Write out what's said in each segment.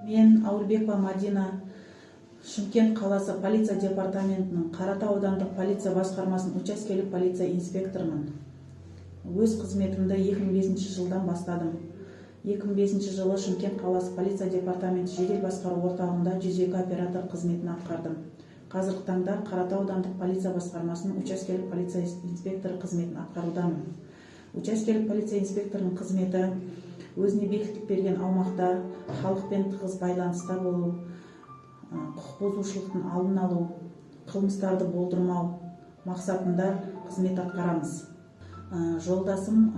Мен Ауылбекова Мадина, Шымкент қаласы полиция департаментінің Қаратау аудандық полиция басқармасының учаскелік полиция инспекторымын. Өз қызметімді 2005 жылдан бастадым. 2005 жылы Шымкент қаласы полиция департаменті жедел басқару орталығында 102 оператор қызметін атқардым. Қазіргі таңда Қаратау аудандық полиция басқармасының учаскелік полиция инспекторы қызметін атқарудамын. Учаскелік полиция инспекторының қызметі өзіне бекітіліп берген аумақта халықпен тығыз байланыста болу, құқық бұзушылықтың алдын алу, қылмыстарды болдырмау мақсатында қызмет атқарамыз. Жолдасым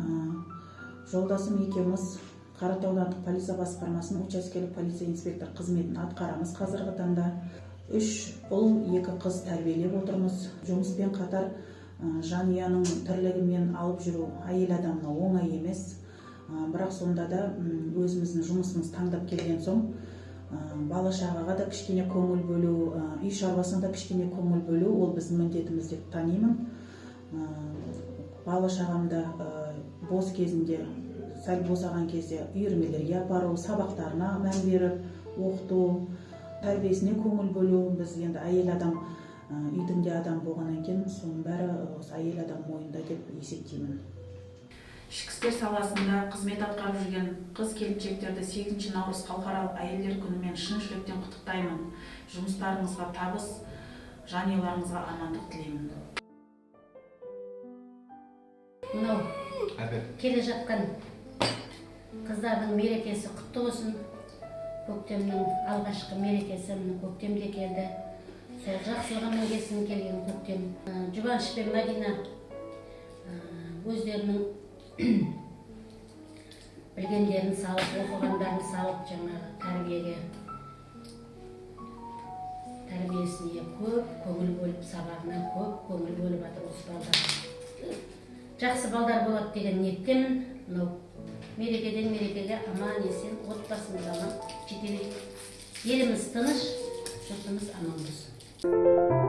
екеуміз Қаратау аудандық полиция басқармасының учаскелік полиция инспектор қызметін атқарамыз. Қазіргі таңда 3 ұл, 2 қыз тәрбиелеп отырмыз. Жұмыспен қатар жанұяның тірлігімен алып жүру әйел адамына оңай емес. Бірақ сонда да өзіміздің жұмысымыз таңдап келген соң бала шағаға да кішкене көңіл бөлу, үй шаруасына да кішкене көңіл бөлу ол біздің міндетіміз деп танимын. Бала шағамда бос кезінде, сәл босаған кезде үйірмелерге апару, сабақтарына мән беріп, оқыту, тәрбиесіне көңіл бөлу. Біз енді әйел адам, үйдің де адам болғаннан кейін соның бәрі осы әйел адам мойнында деп есептеймін. Ішкі істер саласында қызмет атқарып жүрген қыз-келіншектерді 8 наурыз халықаралық әйелдер күнімен шын жүректен құттықтаймын. Жұмыстарыңызға табыс, жанұяларыңызға амандық тілеймін. Мынау келе жатқан қыздардың мерекесі құтты болсын. Көктемнің алғашқы мерекесі көктемде келді. Сол жақсылығымен келсін келген көктем. Жұбаныш пен Мадина өздерінің білгендерін салып, оқығандарын салып, жаңағы тәрбиесіне көп көңіл бөліп, сабағына көп көңіл бөліп жатыр осы балдар. Жақсы балдар болады деген ниеттемін. Мерекеден мерекеге аман есен, отбасымыз аман жете берейік. Еліміз тыныш, жұртымыз аман болсын.